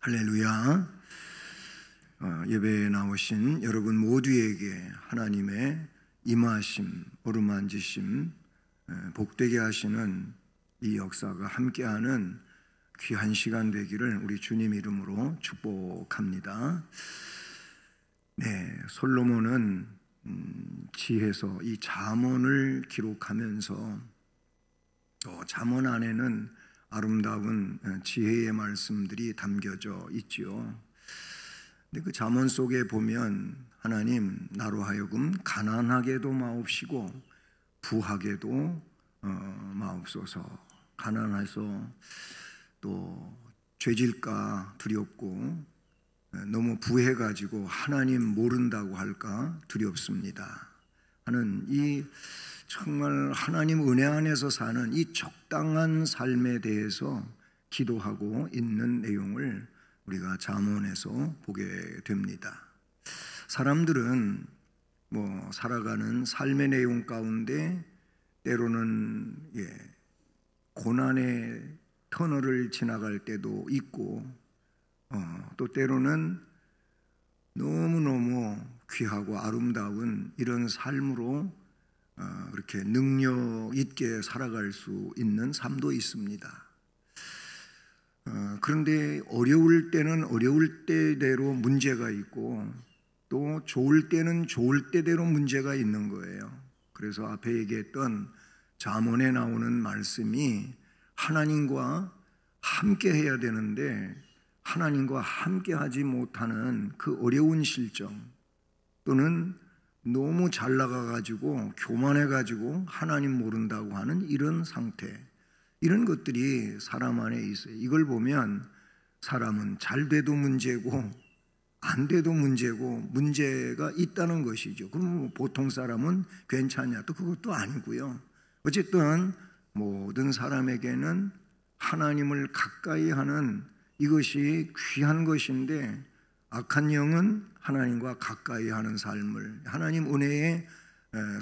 할렐루야. 예배에 나오신 여러분 모두에게 하나님의 임하심, 어루만지심, 복되게 하시는 이 역사가 함께하는 귀한 시간 되기를 우리 주님 이름으로 축복합니다. 솔로몬은 지혜서 이 잠언을 기록하면서 또 잠언 안에는 아름다운 지혜의 말씀들이 담겨져 있지요. 근데 그 잠언 속에 보면 하나님 나로 하여금 가난하게도 마옵시고 부하게도 마옵소서. 가난해서 또 죄질까 두렵고 너무 부해가지고 하나님 모른다고 할까 두렵습니다 하는 이 정말 하나님 은혜 안에서 사는 이 적당한 삶에 대해서 기도하고 있는 내용을 우리가 잠언에서 보게 됩니다. 사람들은 살아가는 삶의 내용 가운데 때로는 고난의 터널을 지나갈 때도 있고 또 때로는 너무너무 귀하고 아름다운 이런 삶으로 그렇게 능력 있게 살아갈 수 있는 삶도 있습니다. 그런데 어려울 때는 어려울 때대로 문제가 있고 또 좋을 때는 좋을 때대로 문제가 있는 거예요. 그래서 앞에 얘기했던 잠언에 나오는 말씀이 하나님과 함께 해야 되는데 하나님과 함께 하지 못하는 그 어려운 실정, 또는 너무 잘 나가가지고 교만해가지고 하나님 모른다고 하는 이런 상태, 이런 것들이 사람 안에 있어요. 이걸 보면 사람은 잘 돼도 문제고 안 돼도 문제고 문제가 있다는 것이죠. 그럼 보통 사람은 괜찮냐? 또 그것도 아니고요. 어쨌든 모든 사람에게는 하나님을 가까이 하는 이것이 귀한 것인데 악한 영은 하나님과 가까이 하는 삶을, 하나님 은혜의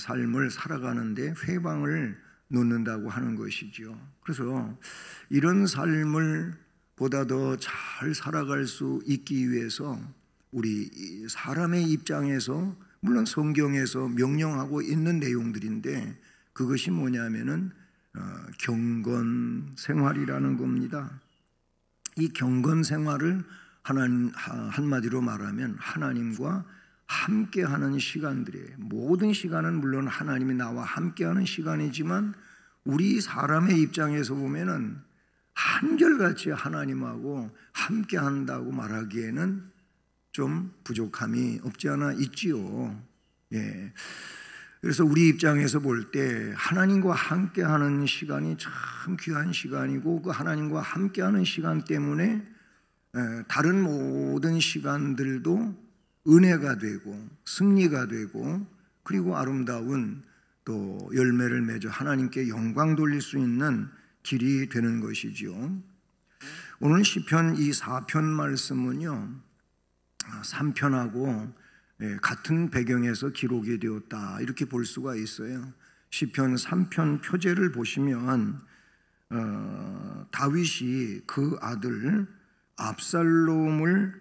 삶을 살아가는데 회방을 놓는다고 하는 것이죠. 그래서 이런 삶을 보다 더 잘 살아갈 수 있기 위해서 우리 사람의 입장에서 물론 성경에서 명령하고 있는 내용들인데 그것이 뭐냐면은 경건 생활이라는 겁니다. 이 경건 생활을 한마디로 말하면 하나님과 함께하는 시간들이에요. 모든 시간은 물론 하나님이 나와 함께하는 시간이지만 우리 사람의 입장에서 보면은 한결같이 하나님하고 함께한다고 말하기에는 좀 부족함이 없지 않아 있지요. 그래서 우리 입장에서 볼 때 하나님과 함께하는 시간이 참 귀한 시간이고 그 하나님과 함께하는 시간 때문에 다른 모든 시간들도 은혜가 되고 승리가 되고 그리고 아름다운 또 열매를 맺어 하나님께 영광 돌릴 수 있는 길이 되는 것이죠. 오늘 시편 이 4편 말씀은요 3편하고 같은 배경에서 기록이 되었다 이렇게 볼 수가 있어요. 시편 3편 표제를 보시면 다윗이 그 아들 압살롬을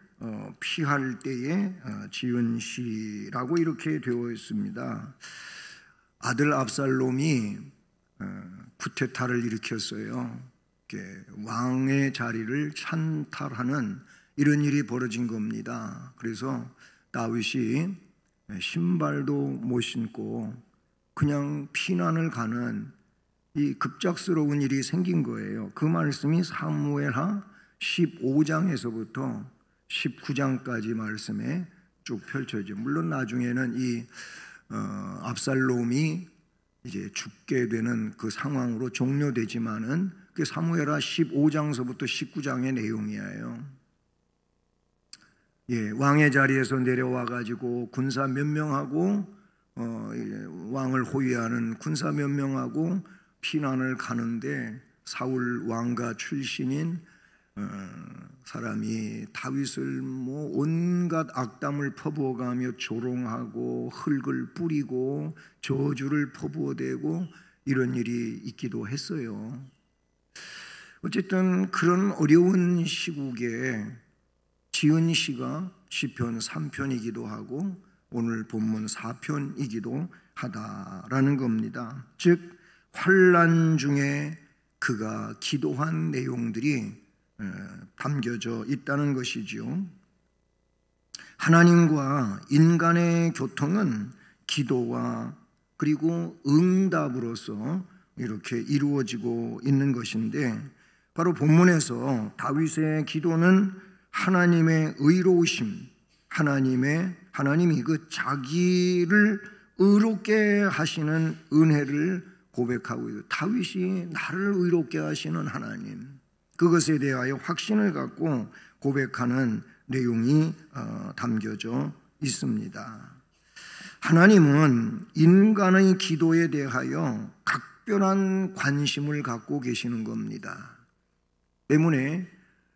피할 때에 지은 시라고 이렇게 되어 있습니다. 아들 압살롬이 쿠데타를 일으켰어요. 왕의 자리를 찬탈하는 이런 일이 벌어진 겁니다. 그래서 다윗이 신발도 못 신고 그냥 피난을 가는 이 급작스러운 일이 생긴 거예요. 그 말씀이 사무엘하 15장에서부터 19장까지 말씀에 쭉 펼쳐져. 물론 나중에는 이 압살롬이 이제 죽게 되는 그 상황으로 종료되지만은 그 사무엘하 15장서부터 19장의 내용이에요. 왕의 자리에서 내려와 가지고 군사 몇 명하고 왕을 호위하는 군사 몇 명하고 피난을 가는데 사울 왕가 출신인 사람이 다윗을 온갖 악담을 퍼부어가며 조롱하고 흙을 뿌리고 저주를 퍼부어대고 이런 일이 있기도 했어요. 어쨌든 그런 어려운 시국에 지은 시가 시편 3편이기도 하고 오늘 본문 4편이기도 하다라는 겁니다. 즉 환난 중에 그가 기도한 내용들이 담겨져 있다는 것이지요. 하나님과 인간의 교통은 기도와 그리고 응답으로서 이렇게 이루어지고 있는 것인데, 바로 본문에서 다윗의 기도는 하나님의 의로우심, 하나님이 그 자기를 의롭게 하시는 은혜를 고백하고 있어요. 다윗이 나를 의롭게 하시는 하나님, 그것에 대하여 확신을 갖고 고백하는 내용이 담겨져 있습니다. 하나님은 인간의 기도에 대하여 각별한 관심을 갖고 계시는 겁니다. 때문에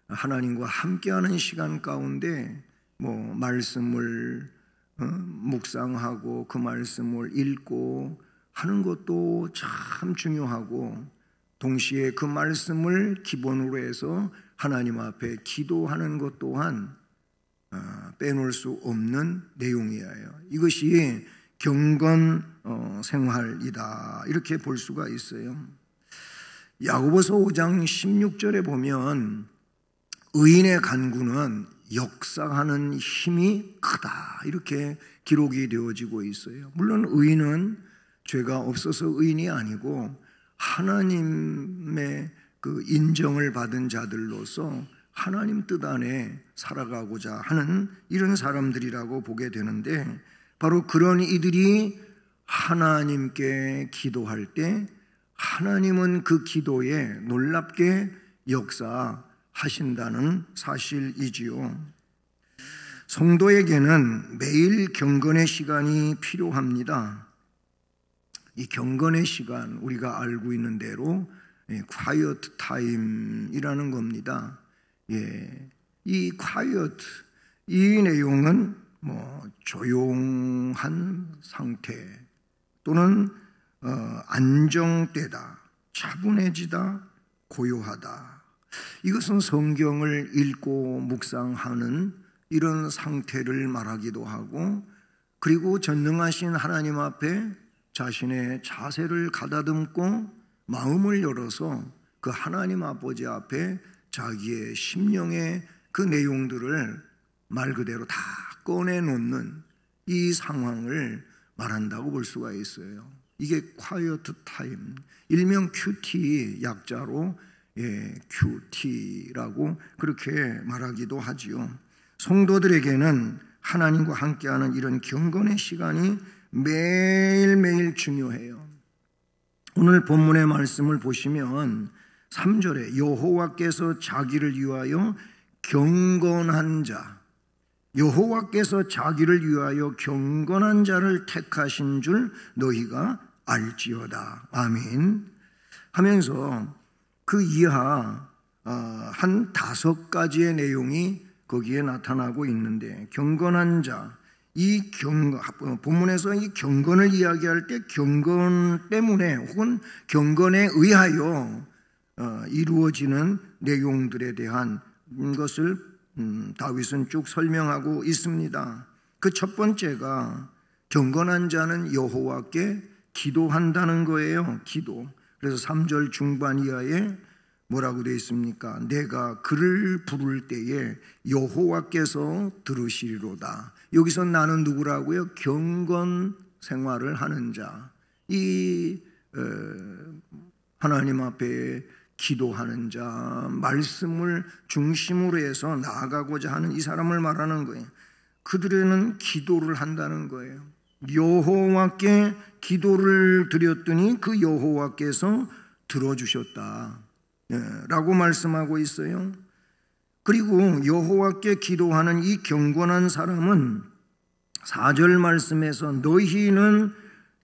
하나님과 함께하는 시간 가운데 말씀을 묵상하고 그 말씀을 읽고 하는 것도 참 중요하고, 동시에 그 말씀을 기본으로 해서 하나님 앞에 기도하는 것 또한 빼놓을 수 없는 내용이에요. 이것이 경건 생활이다, 이렇게 볼 수가 있어요. 야고보서 5장 16절에 보면 의인의 간구는 역사하는 힘이 크다, 이렇게 기록이 되어지고 있어요. 물론 의인은 죄가 없어서 의인이 아니고 하나님의 그 인정을 받은 자들로서 하나님 뜻 안에 살아가고자 하는 이런 사람들이라고 보게 되는데, 바로 그런 이들이 하나님께 기도할 때 하나님은 그 기도에 놀랍게 역사하신다는 사실이지요. 성도에게는 매일 경건의 시간이 필요합니다. 이 경건의 시간, 우리가 알고 있는 대로 quiet time이라는 겁니다. 이 quiet, 이 내용은 조용한 상태 또는 안정되다, 차분해지다, 고요하다. 이것은 성경을 읽고 묵상하는 이런 상태를 말하기도 하고, 그리고 전능하신 하나님 앞에 자신의 자세를 가다듬고 마음을 열어서 그 하나님 아버지 앞에 자기의 심령의 그 내용들을 말 그대로 다 꺼내놓는 이 상황을 말한다고 볼 수가 있어요. 이게 quiet time, 일명 QT 약자로 QT라고 그렇게 말하기도 하지요. 성도들에게는 하나님과 함께하는 이런 경건의 시간이 매일매일 중요해요. 오늘 본문의 말씀을 보시면 3절에 여호와께서 자기를 위하여 경건한 자, 여호와께서 자기를 위하여 경건한 자를 택하신 줄 너희가 알지어다. 아멘. 하면서 그 이하 한 5가지의 내용이 거기에 나타나고 있는데, 경건한 자, 이 본문에서 이 경건을 이야기할 때 경건 때문에 혹은 경건에 의하여 이루어지는 내용들에 대한 것을 다윗은 쭉 설명하고 있습니다. 그 첫 번째가 경건한 자는 여호와께 기도한다는 거예요. 기도. 그래서 3절 중반 이하에 뭐라고 되어 있습니까? 내가 그를 부를 때에 여호와께서 들으시리로다. 여기서 나는 누구라고요? 경건 생활을 하는 자, 이 하나님 앞에 기도하는 자, 말씀을 중심으로 해서 나아가고자 하는 이 사람을 말하는 거예요. 그들에는 기도를 한다는 거예요. 여호와께 기도를 드렸더니 그 여호와께서 들어주셨다 라고 말씀하고 있어요. 그리고 여호와께 기도하는 이 경건한 사람은 4절 말씀에서 너희는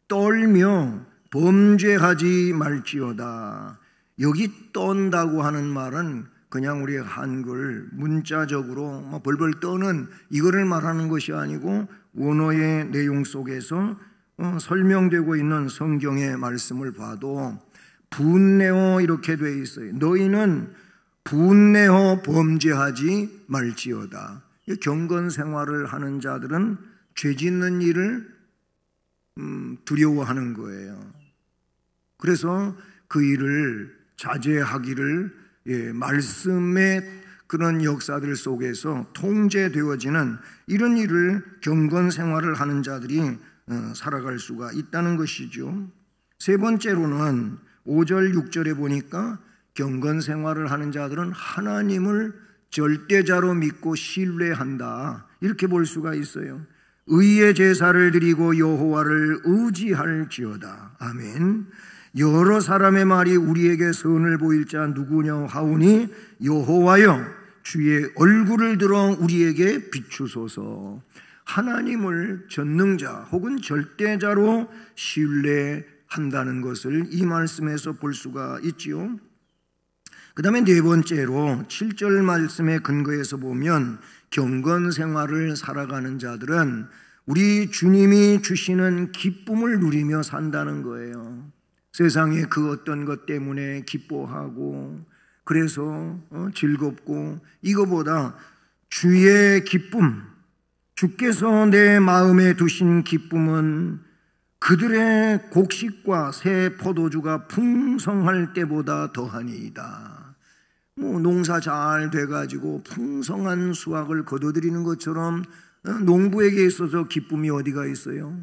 떨며 범죄하지 말지어다. 여기 떤다고 하는 말은 그냥 우리 한글 문자적으로 벌벌 떠는 이거를 말하는 것이 아니고, 원어의 내용 속에서 설명되고 있는 성경의 말씀을 봐도 분내어 이렇게 되어 있어요. 너희는 분내어 범죄하지 말지어다. 경건 생활을 하는 자들은 죄 짓는 일을 두려워하는 거예요. 그래서 그 일을 자제하기를 말씀의 그런 역사들 속에서 통제되어지는 이런 일을 경건 생활을 하는 자들이 살아갈 수가 있다는 것이죠. 세 번째로는 5절 6절에 보니까 경건 생활을 하는 자들은 하나님을 절대자로 믿고 신뢰한다, 이렇게 볼 수가 있어요. 의의 제사를 드리고 여호와를 의지할지어다. 아멘. 여러 사람의 말이 우리에게 선을 보일 자 누구냐 하오니 여호와여 주의 얼굴을 들어 우리에게 비추소서. 하나님을 전능자 혹은 절대자로 신뢰한다는 것을 이 말씀에서 볼 수가 있지요. 그 다음에 네 번째로 7절 말씀의 근거에서 보면 경건 생활을 살아가는 자들은 우리 주님이 주시는 기쁨을 누리며 산다는 거예요. 세상에 그 어떤 것 때문에 기뻐하고 그래서 즐겁고, 이거보다 주의 기쁨, 주께서 내 마음에 두신 기쁨은 그들의 곡식과 새 포도주가 풍성할 때보다 더하니이다. 농사 잘 돼가지고 풍성한 수확을 거둬들이는 것처럼 농부에게 있어서 기쁨이 어디가 있어요?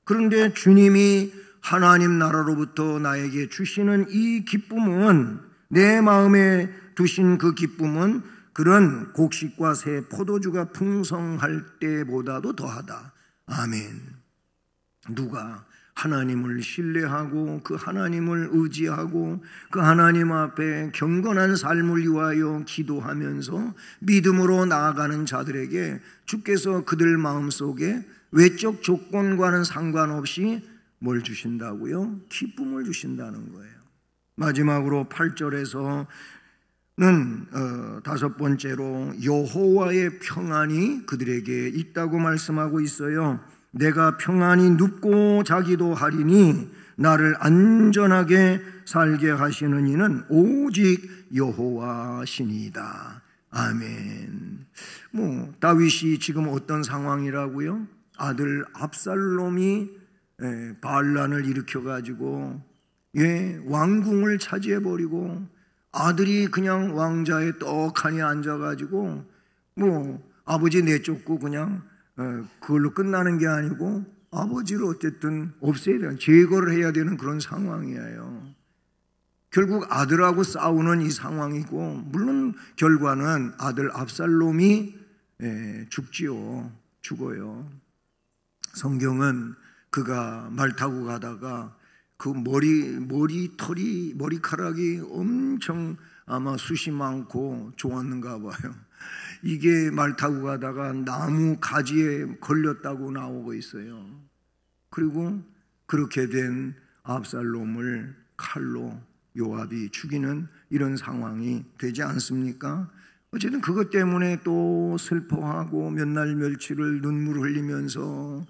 그런데 주님이 하나님 나라로부터 나에게 주시는 이 기쁨은, 내 마음에 두신 그 기쁨은 그런 곡식과 새 포도주가 풍성할 때보다도 더하다. 아멘. 누가 하나님을 신뢰하고 그 하나님을 의지하고 그 하나님 앞에 경건한 삶을 위하여 기도하면서 믿음으로 나아가는 자들에게 주께서 그들 마음속에 외적 조건과는 상관없이 뭘 주신다고요? 기쁨을 주신다는 거예요. 마지막으로 8절에서는 다섯 번째로 여호와의 평안이 그들에게 있다고 말씀하고 있어요. 내가 평안히 눕고 자기도 하리니 나를 안전하게 살게 하시는 이는 오직 여호와시니이다. 아멘. 다윗이 지금 어떤 상황이라고요? 아들 압살롬이 반란을 일으켜가지고 왕궁을 차지해버리고 아들이 그냥 왕자에 떡하니 앉아가지고 아버지 내쫓고 그냥 그걸로 끝나는 게 아니고 아버지를 어쨌든 없애야 되는, 제거를 해야 되는 그런 상황이에요. 결국 아들하고 싸우는 이 상황이고, 물론 결과는 아들 압살롬이 죽어요. 성경은 그가 말 타고 가다가 그 머리카락이 엄청 아마 숱이 많고 좋았는가 봐요. 이게 말 타고 가다가 나무 가지에 걸렸다고 나오고 있어요. 그리고 그렇게 된 압살롬을 칼로 요압이 죽이는 이런 상황이 되지 않습니까? 어쨌든 그것 때문에 또 슬퍼하고 몇 날 며칠을 눈물을 흘리면서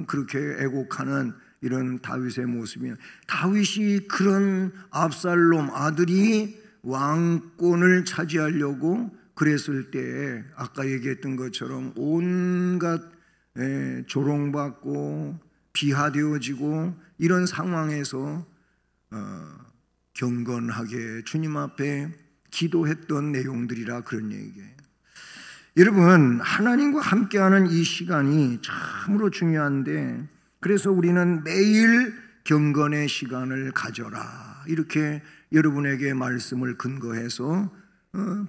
그렇게 애곡하는 이런 다윗의 모습이에요. 다윗이 그런 압살롬 아들이 왕권을 차지하려고 그랬을 때 아까 얘기했던 것처럼 온갖 조롱받고 비하되어지고 이런 상황에서 경건하게 주님 앞에 기도했던 내용들이라 그런 얘기예요. 여러분, 하나님과 함께하는 이 시간이 참으로 중요한데, 그래서 우리는 매일 경건의 시간을 가져라, 이렇게 여러분에게 말씀을 근거해서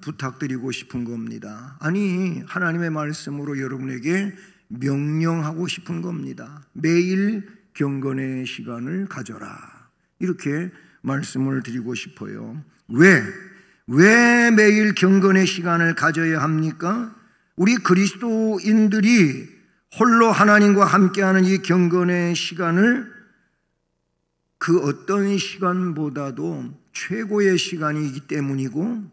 부탁드리고 싶은 겁니다. 아니, 하나님의 말씀으로 여러분에게 명령하고 싶은 겁니다. 매일 경건의 시간을 가져라, 이렇게 말씀을 드리고 싶어요. 왜 매일 경건의 시간을 가져야 합니까? 우리 그리스도인들이 홀로 하나님과 함께하는 이 경건의 시간을 그 어떤 시간보다도 최고의 시간이기 때문이고,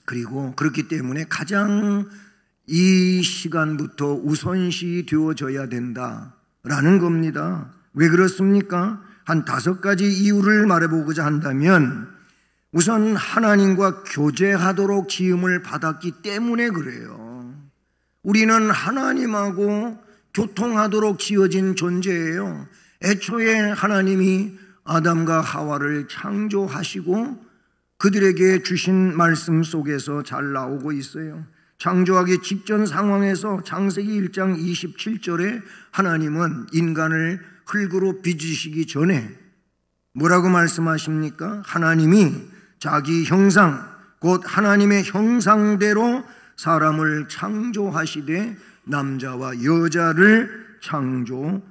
그리고 그렇기 때문에 가장 이 시간부터 우선시 되어져야 된다라는 겁니다. 왜 그렇습니까? 한 5가지 이유를 말해보고자 한다면, 우선 하나님과 교제하도록 지음을 받았기 때문에 그래요. 우리는 하나님하고 교통하도록 지어진 존재예요. 애초에 하나님이 아담과 하와를 창조하시고 그들에게 주신 말씀 속에서 잘 나오고 있어요. 창조하기 직전 상황에서 창세기 1장 27절에 하나님은 인간을 흙으로 빚으시기 전에 뭐라고 말씀하십니까? 하나님이 자기 형상, 곧 하나님의 형상대로 사람을 창조하시되 남자와 여자를 창조하시고,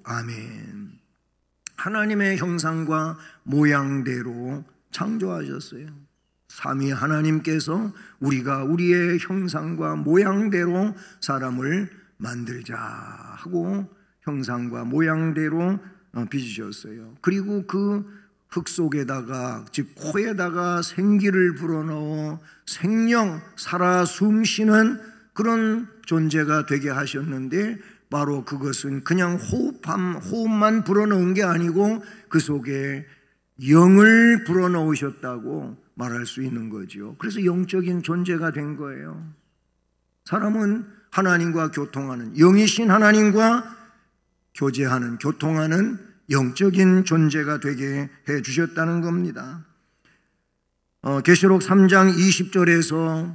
아멘. 하나님의 형상과 모양대로 창조하셨어요. 삼위 하나님께서 우리가 우리의 형상과 모양대로 사람을 만들자 하고 형상과 모양대로 빚으셨어요. 그리고 그 흙 속에다가, 즉 코에다가 생기를 불어넣어 생명, 살아 숨쉬는 그런 존재가 되게 하셨는데, 바로 그것은 그냥 호흡만 불어넣은 게 아니고 그 속에 영을 불어넣으셨다고 말할 수 있는 거죠. 그래서 영적인 존재가 된 거예요. 사람은 하나님과 교통하는, 영이신 하나님과 교제하는, 교통하는 영적인 존재가 되게 해 주셨다는 겁니다. 계시록 3장 20절에서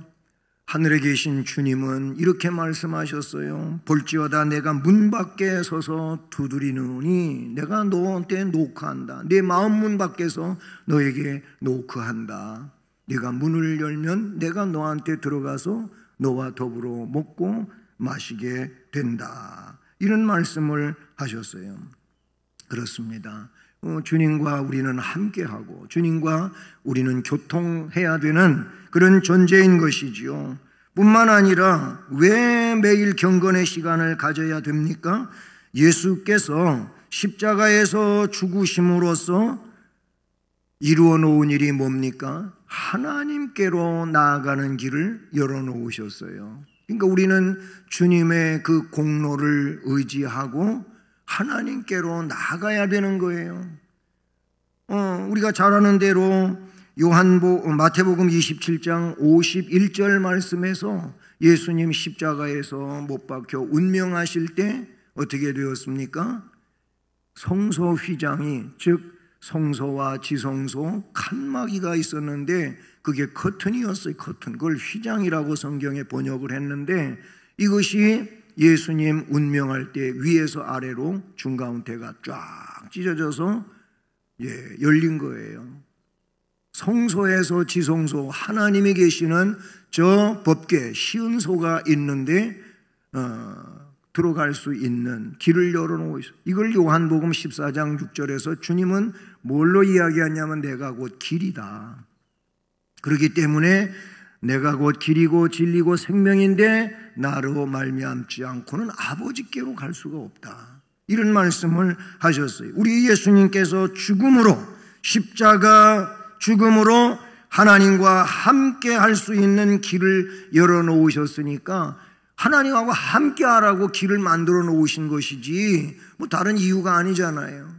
하늘에 계신 주님은 이렇게 말씀하셨어요. 볼지어다 내가 문 밖에 서서 두드리느니 내가 너한테 노크한다. 내 마음 문 밖에서 너에게 노크한다. 네가 문을 열면 내가 너한테 들어가서 너와 더불어 먹고 마시게 된다. 이런 말씀을 하셨어요. 그렇습니다. 주님과 우리는 함께하고 주님과 우리는 교통해야 되는 그런 존재인 것이지요. 뿐만 아니라 왜 매일 경건의 시간을 가져야 됩니까? 예수께서 십자가에서 죽으심으로써 이루어 놓은 일이 뭡니까? 하나님께로 나아가는 길을 열어놓으셨어요. 그러니까 우리는 주님의 그 공로를 의지하고 하나님께로 나아가야 되는 거예요. 우리가 잘 아는 대로 마태복음 27장 51절 말씀에서 예수님 십자가에서 못 박혀 운명하실 때 어떻게 되었습니까? 성소 휘장이, 즉 성소와 지성소 칸막이가 있었는데 그게 커튼이었어요. 커튼. 그걸 휘장이라고 성경에 번역을 했는데, 이것이 예수님 운명할 때 위에서 아래로 중가운데가 쫙 찢어져서 열린 거예요. 성소에서 지성소, 하나님이 계시는 저 법궤 시은소가 있는데 들어갈 수 있는 길을 열어놓고 있어요. 이걸 요한복음 14장 6절에서 주님은 뭘로 이야기하냐면 내가 곧 길이다. 그렇기 때문에 내가 곧 길이고 진리고 생명인데 나로 말미암지 않고는 아버지께로 갈 수가 없다. 이런 말씀을 하셨어요. 우리 예수님께서 십자가 죽음으로 하나님과 함께 할 수 있는 길을 열어놓으셨으니까 하나님하고 함께 하라고 길을 만들어 놓으신 것이지 뭐 다른 이유가 아니잖아요.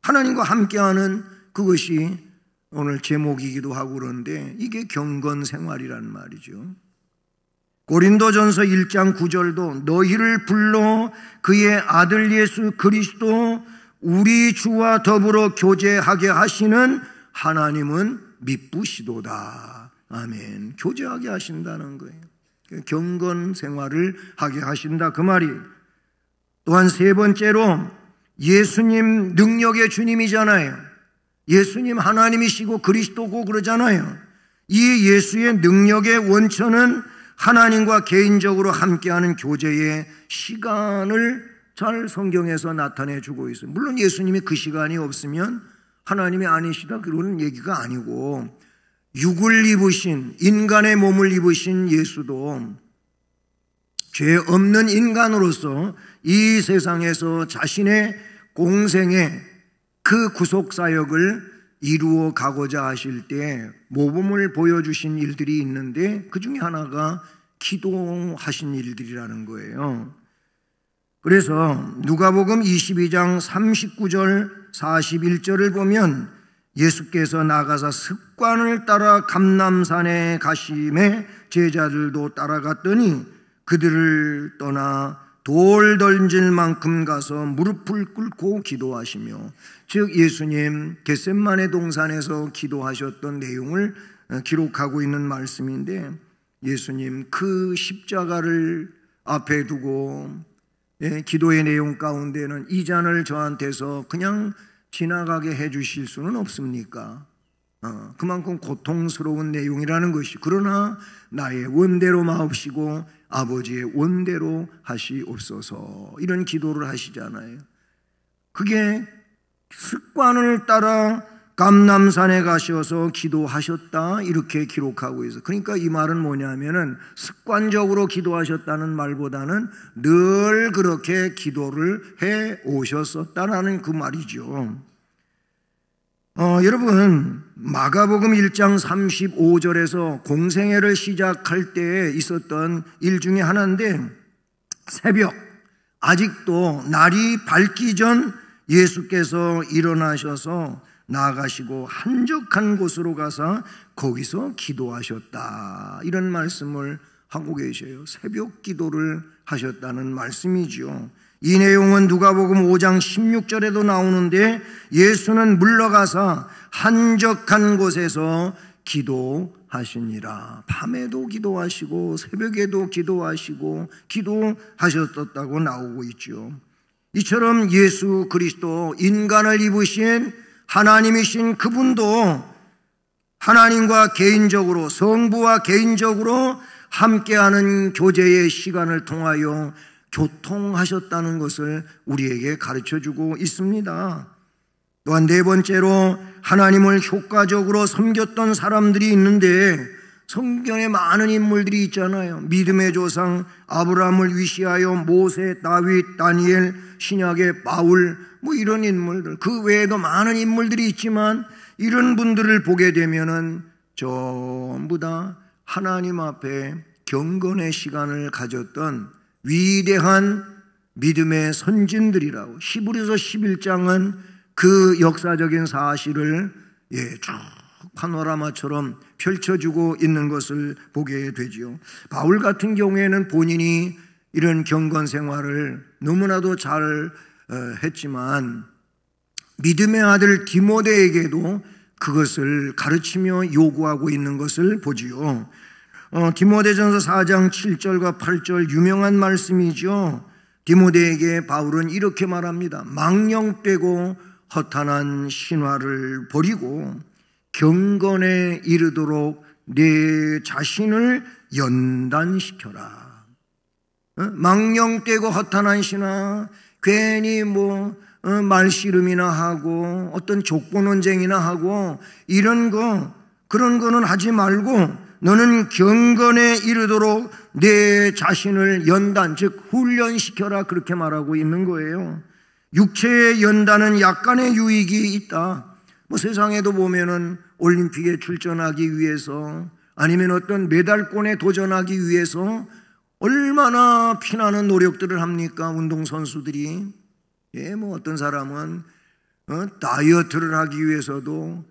하나님과 함께하는 그것이 오늘 제목이기도 하고 그런데 이게 경건생활이란 말이죠. 고린도전서 1장 9절도 너희를 불러 그의 아들 예수 그리스도 우리 주와 더불어 교제하게 하시는 하나님은 미쁘시도다. 아멘. 교제하게 하신다는 거예요. 경건생활을 하게 하신다 그 말이. 또한 세 번째로 예수님 능력의 주님이잖아요. 예수님 하나님이시고 그리스도고 그러잖아요. 이 예수의 능력의 원천은 하나님과 개인적으로 함께하는 교제의 시간을 잘 성경에서 나타내 주고 있어요. 물론 예수님이 그 시간이 없으면 하나님이 아니시다 그런 얘기가 아니고, 육을 입으신, 인간의 몸을 입으신 예수도 죄 없는 인간으로서 이 세상에서 자신의 공생의 그 구속사역을 이루어 가고자 하실 때 모범을 보여주신 일들이 있는데 그 중에 하나가 기도하신 일들이라는 거예요. 그래서 누가복음 22장 39절 41절을 보면 예수께서 나가사 습관을 따라 감람산에 가심에 제자들도 따라갔더니 그들을 떠나 돌 던질 만큼 가서 무릎을 꿇고 기도하시며, 즉 예수님 겟셋마네 동산에서 기도하셨던 내용을 기록하고 있는 말씀인데, 예수님 그 십자가를 앞에 두고 기도의 내용 가운데는 이 잔을 저한테서 그냥 지나가게 해주실 수는 없습니까? 그만큼 고통스러운 내용이라는 것이, 그러나 나의 원대로 마옵시고 아버지의 원대로 하시옵소서, 이런 기도를 하시잖아요. 그게 습관을 따라 감람산에 가셔서 기도하셨다, 이렇게 기록하고 있어요. 그러니까 이 말은 뭐냐면은 습관적으로 기도하셨다는 말보다는 늘 그렇게 기도를 해 오셨었다라는 그 말이죠. 여러분, 마가복음 1장 35절에서 공생애를 시작할 때에 있었던 일 중에 하나인데, 새벽 아직도 날이 밝기 전 예수께서 일어나셔서 나아가시고 한적한 곳으로 가서 거기서 기도하셨다, 이런 말씀을 하고 계셔요. 새벽 기도를 하셨다는 말씀이죠. 이 내용은 누가복음 5장 16절에도 나오는데, 예수는 물러가서 한적한 곳에서 기도하시니라. 밤에도 기도하시고 새벽에도 기도하시고 기도하셨다고 나오고 있죠. 이처럼 예수 그리스도, 인간을 입으신 하나님이신 그분도 하나님과 개인적으로, 성부와 개인적으로 함께하는 교제의 시간을 통하여 교통하셨다는 것을 우리에게 가르쳐주고 있습니다. 또한 네 번째로, 하나님을 효과적으로 섬겼던 사람들이 있는데, 성경에 많은 인물들이 있잖아요. 믿음의 조상 아브라함을 위시하여 모세, 다윗, 다니엘, 신약의 바울, 이런 인물들, 그 외에도 많은 인물들이 있지만, 이런 분들을 보게 되면은 전부 다 하나님 앞에 경건의 시간을 가졌던 위대한 믿음의 선진들이라고, 히브리서 11장은 그 역사적인 사실을 쭉 파노라마처럼 펼쳐주고 있는 것을 보게 되죠. 바울 같은 경우에는 본인이 이런 경건 생활을 너무나도 잘 했지만, 믿음의 아들 디모데에게도 그것을 가르치며 요구하고 있는 것을 보지요. 디모데전서 4장 7절과 8절 유명한 말씀이죠. 디모데에게 바울은 이렇게 말합니다. 망령되고 허탄한 신화를 버리고 경건에 이르도록 내 자신을 연단시켜라. 망령되고 허탄한 신화, 괜히 말씨름이나 하고 어떤 족보논쟁이나 하고 이런 거, 그런 거는 하지 말고 너는 경건에 이르도록 내 자신을 연단, 즉 훈련시켜라, 그렇게 말하고 있는 거예요. 육체의 연단은 약간의 유익이 있다. 세상에도 보면은 올림픽에 출전하기 위해서, 아니면 어떤 메달권에 도전하기 위해서 얼마나 피나는 노력들을 합니까? 운동선수들이. 어떤 사람은 다이어트를 하기 위해서도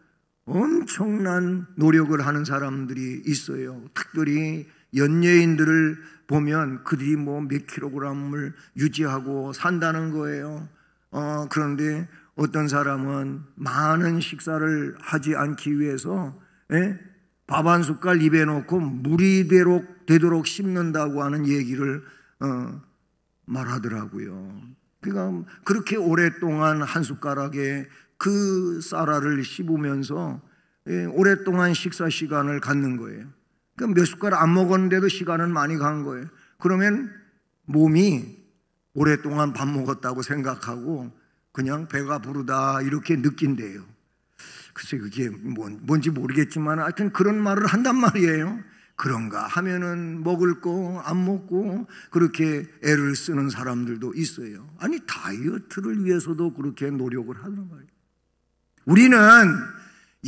엄청난 노력을 하는 사람들이 있어요. 특별히 연예인들을 보면 그들이 몇 킬로그램을 유지하고 산다는 거예요. 그런데 어떤 사람은 많은 식사를 하지 않기 위해서 밥 한 숟갈 입에 넣고 물이 되도록 씹는다고 하는 얘기를 말하더라고요. 그러니까 그렇게 오랫동안 한 숟가락에 그 쌀알을 씹으면서 오랫동안 식사 시간을 갖는 거예요. 그러니까 몇 숟가락 안 먹었는데도 시간은 많이 간 거예요. 그러면 몸이 오랫동안 밥 먹었다고 생각하고 그냥 배가 부르다 이렇게 느낀대요. 글쎄 그게 뭔지 모르겠지만 하여튼 그런 말을 한단 말이에요. 그런가 하면은 먹을 거 안 먹고 그렇게 애를 쓰는 사람들도 있어요. 아니 다이어트를 위해서도 그렇게 노력을 하는 거예요. 우리는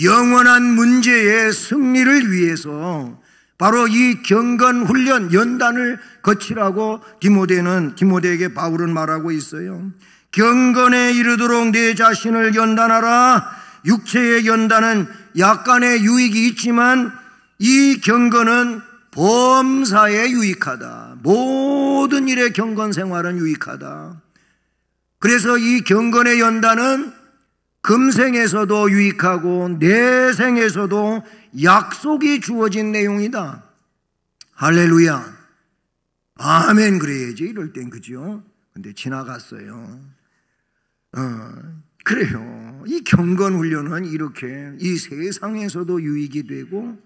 영원한 문제의 승리를 위해서 바로 이 경건 훈련 연단을 거치라고 디모데에게 바울은 말하고 있어요. 경건에 이르도록 내 자신을 연단하라. 육체의 연단은 약간의 유익이 있지만 이 경건은 범사에 유익하다. 모든 일에 경건 생활은 유익하다. 그래서 이 경건의 연단은 금생에서도 유익하고 내생에서도 약속이 주어진 내용이다. 할렐루야. 아멘 그래야지 이럴 땐, 그죠? 근데 지나갔어요. 그래요. 이 경건 훈련은 이렇게 이 세상에서도 유익이 되고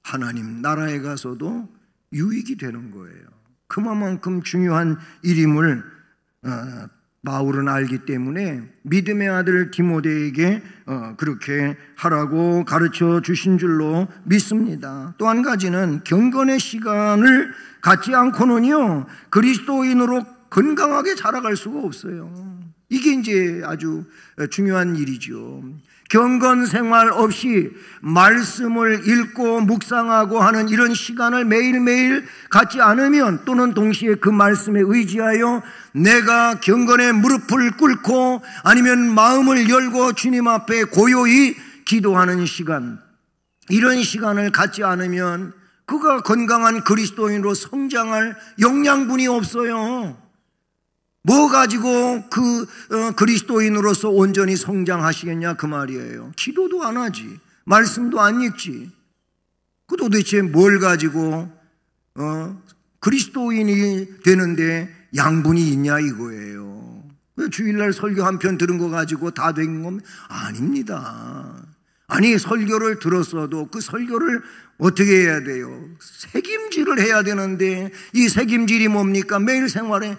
하나님 나라에 가서도 유익이 되는 거예요. 그만큼 중요한 일임을 바울은 알기 때문에 믿음의 아들 디모데에게 그렇게 하라고 가르쳐 주신 줄로 믿습니다. 또 한 가지는 경건의 시간을 갖지 않고는요 그리스도인으로 건강하게 자라갈 수가 없어요. 이게 이제 아주 중요한 일이죠. 경건 생활 없이 말씀을 읽고 묵상하고 하는 이런 시간을 매일매일 갖지 않으면, 또는 동시에 그 말씀에 의지하여 내가 경건의 무릎을 꿇고 아니면 마음을 열고 주님 앞에 고요히 기도하는 시간, 이런 시간을 갖지 않으면 그가 건강한 그리스도인으로 성장할 영양분이 없어요. 뭐 가지고 그리스도인으로서 온전히 성장하시겠냐 그 말이에요. 기도도 안 하지, 말씀도 안 읽지. 그 도대체 뭘 가지고 그리스도인이 되는데 양분이 있냐 이거예요. 주일날 설교 한 편 들은 거 가지고 다 된 건 아닙니다. 아니, 설교를 들었어도 그 설교를 어떻게 해야 돼요? 책임질을 해야 되는데, 이 책임질이 뭡니까? 매일 생활에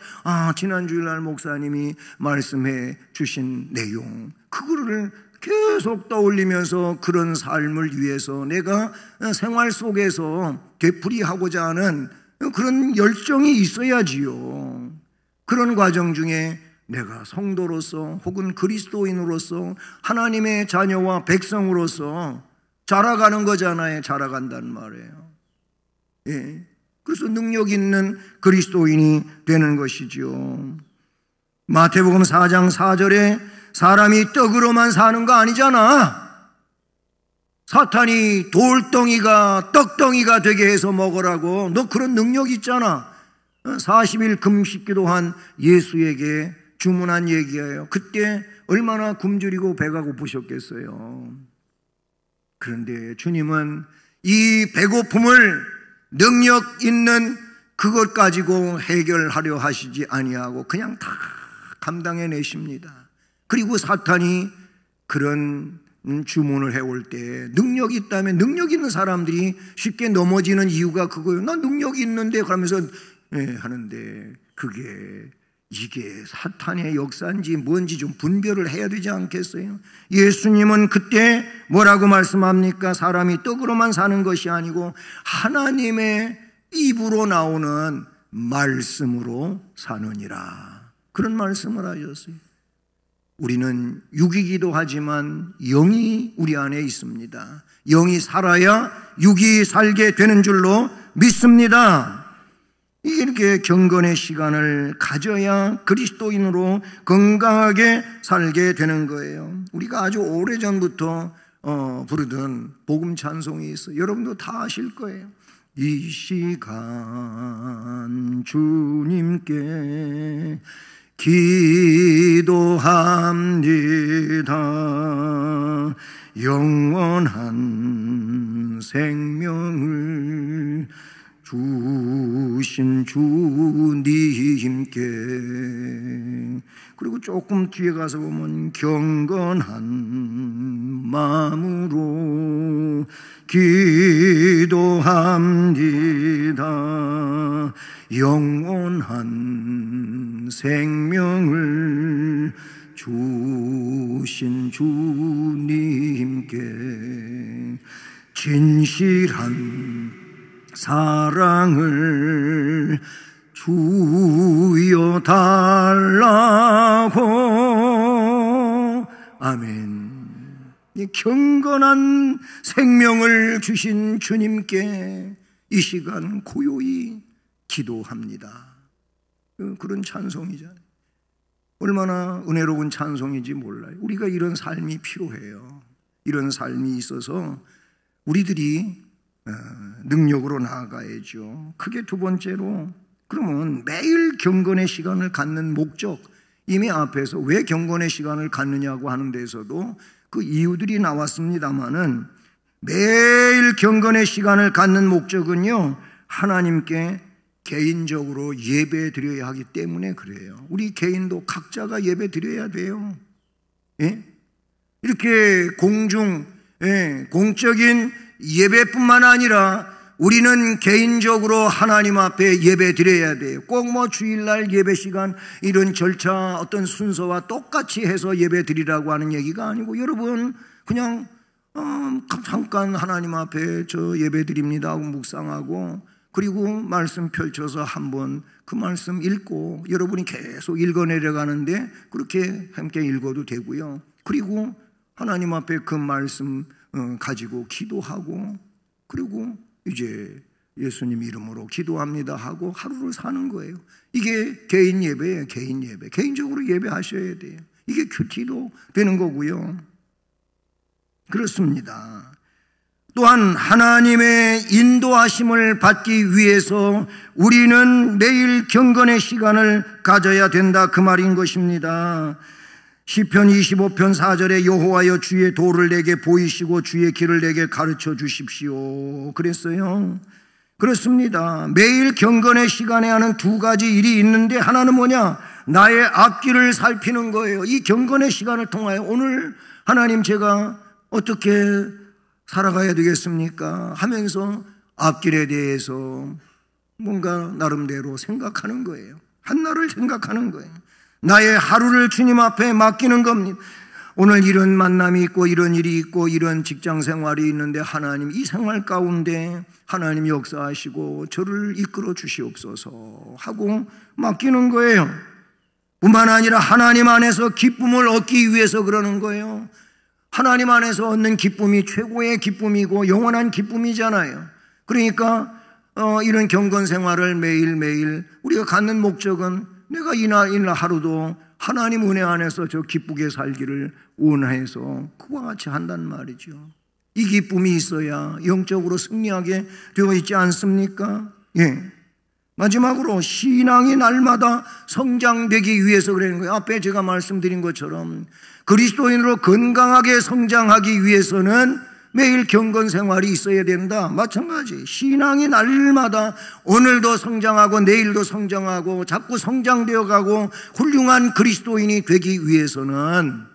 지난 주일날 목사님이 말씀해 주신 내용, 그거를 계속 떠올리면서 그런 삶을 위해서 내가 생활 속에서 되풀이하고자 하는 그런 열정이 있어야지요. 그런 과정 중에 내가 성도로서 혹은 그리스도인으로서 하나님의 자녀와 백성으로서 자라가는 거잖아요. 자라간다는 말이에요. 예. 그래서 능력 있는 그리스도인이 되는 것이죠. 마태복음 4장 4절에 사람이 떡으로만 사는 거 아니잖아. 사탄이 돌덩이가 떡덩이가 되게 해서 먹으라고, 너 그런 능력 있잖아. 40일 금식 기도한 예수에게 주문한 얘기예요. 그때 얼마나 굶주리고 배가 고프셨겠어요. 그런데 주님은 이 배고픔을 능력 있는 그것 가지고 해결하려 하시지 아니하고 그냥 다 감당해 내십니다. 그리고 사탄이 그런 주문을 해올 때 능력이 있다면, 능력 있는 사람들이 쉽게 넘어지는 이유가 그거예요. 나 능력이 있는데 그러면서 하는데, 이게 사탄의 역사인지 뭔지 좀 분별을 해야 되지 않겠어요? 예수님은 그때 뭐라고 말씀합니까? 사람이 떡으로만 사는 것이 아니고 하나님의 입으로 나오는 말씀으로 사느니라, 그런 말씀을 하셨어요. 우리는 육이기도 하지만 영이 우리 안에 있습니다. 영이 살아야 육이 살게 되는 줄로 믿습니다. 이렇게 경건의 시간을 가져야 그리스도인으로 건강하게 살게 되는 거예요. 우리가 아주 오래전부터 부르던 복음 찬송이 있어요. 여러분도 다 아실 거예요. 이 시간 주님께 기도합니다. 영원한 생명을 주신 주님께. 그리고 조금 뒤에 가서 보면 경건한 마음으로 기도합니다. 영원한 생명을 주신 주님께 진실한 사랑을 주여 달라고. 아멘. 이 경건한 생명을 주신 주님께 이 시간 고요히 기도합니다. 그런 찬송이잖아요. 얼마나 은혜로운 찬송인지 몰라요. 우리가 이런 삶이 필요해요. 이런 삶이 있어서 우리들이 능력으로 나아가야죠. 그게 두 번째로, 그러면 매일 경건의 시간을 갖는 목적, 이미 앞에서 왜 경건의 시간을 갖느냐고 하는 데서도 그 이유들이 나왔습니다마는, 매일 경건의 시간을 갖는 목적은요, 하나님께 개인적으로 예배 드려야 하기 때문에 그래요. 우리 개인도 각자가 예배 드려야 돼요. 예? 이렇게 공적인 예배뿐만 아니라 우리는 개인적으로 하나님 앞에 예배 드려야 돼요. 꼭 뭐 주일날 예배 시간 이런 절차 어떤 순서와 똑같이 해서 예배 드리라고 하는 얘기가 아니고, 여러분 그냥 잠깐 하나님 앞에 저 예배 드립니다 하고 묵상하고, 그리고 말씀 펼쳐서 한번 그 말씀 읽고 여러분이 계속 읽어내려가는데 그렇게 함께 읽어도 되고요. 그리고 하나님 앞에 그 말씀 가지고 기도하고, 그리고 이제 예수님 이름으로 기도합니다 하고 하루를 사는 거예요. 이게 개인 예배예요. 개인 예배. 개인적으로 예배하셔야 돼요. 이게 큐티도 되는 거고요. 그렇습니다. 또한 하나님의 인도하심을 받기 위해서 우리는 매일 경건의 시간을 가져야 된다, 그 말인 것입니다. 시편 25편 4절에 여호와여 주의 도를 내게 보이시고 주의 길을 내게 가르쳐 주십시오 그랬어요. 그렇습니다. 매일 경건의 시간에 하는 두 가지 일이 있는데, 하나는 뭐냐? 나의 앞길을 살피는 거예요. 이 경건의 시간을 통하여 오늘 하나님 제가 어떻게 살아가야 되겠습니까? 하면서 앞길에 대해서 뭔가 나름대로 생각하는 거예요. 한날을 생각하는 거예요. 나의 하루를 주님 앞에 맡기는 겁니다. 오늘 이런 만남이 있고 이런 일이 있고 이런 직장 생활이 있는데, 하나님 이 생활 가운데 하나님 역사하시고 저를 이끌어 주시옵소서 하고 맡기는 거예요. 뿐만 아니라 하나님 안에서 기쁨을 얻기 위해서 그러는 거예요. 하나님 안에서 얻는 기쁨이 최고의 기쁨이고 영원한 기쁨이잖아요. 그러니까 이런 경건 생활을 매일매일 우리가 갖는 목적은 내가 이날 하루도 하나님 은혜 안에서 저 기쁘게 살기를 원해서 그와 같이 한단 말이죠. 이 기쁨이 있어야 영적으로 승리하게 되어 있지 않습니까? 예. 마지막으로 신앙이 날마다 성장되기 위해서 그러는 거예요. 앞에 제가 말씀드린 것처럼 그리스도인으로 건강하게 성장하기 위해서는 매일 경건 생활이 있어야 된다. 마찬가지 신앙이 날마다 오늘도 성장하고 내일도 성장하고 자꾸 성장되어 가고 훌륭한 그리스도인이 되기 위해서는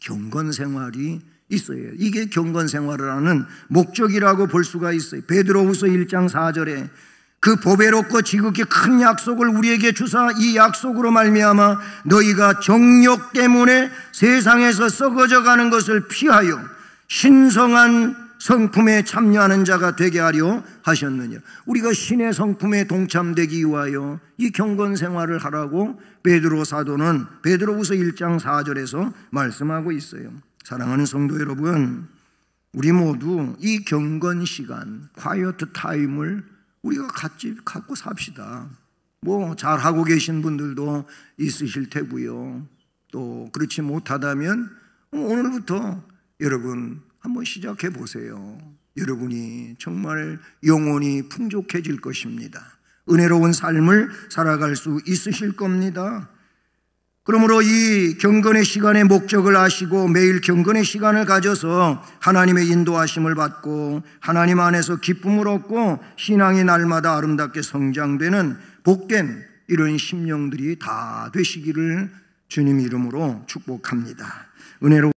경건 생활이 있어야 해요. 이게 경건 생활을 하는 목적이라고 볼 수가 있어요. 베드로후서 1장 4절에 그 보배롭고 지극히 큰 약속을 우리에게 주사 이 약속으로 말미암아 너희가 정욕 때문에 세상에서 썩어져 가는 것을 피하여 신성한 성품에 참여하는 자가 되게 하려 하셨느냐. 우리가 신의 성품에 동참되기 위하여 이 경건 생활을 하라고 베드로 사도는 베드로후서 1장 4절에서 말씀하고 있어요. 사랑하는 성도 여러분, 우리 모두 이 경건 시간, quiet 타임을 우리가 갖고 삽시다. 뭐 잘하고 계신 분들도 있으실 테고요. 또 그렇지 못하다면 오늘부터 여러분 한번 시작해 보세요. 여러분이 정말 영혼이 풍족해질 것입니다. 은혜로운 삶을 살아갈 수 있으실 겁니다. 그러므로 이 경건의 시간의 목적을 아시고 매일 경건의 시간을 가져서 하나님의 인도하심을 받고 하나님 안에서 기쁨을 얻고 신앙이 날마다 아름답게 성장되는 복된 이런 심령들이 다 되시기를 주님 이름으로 축복합니다. 은혜로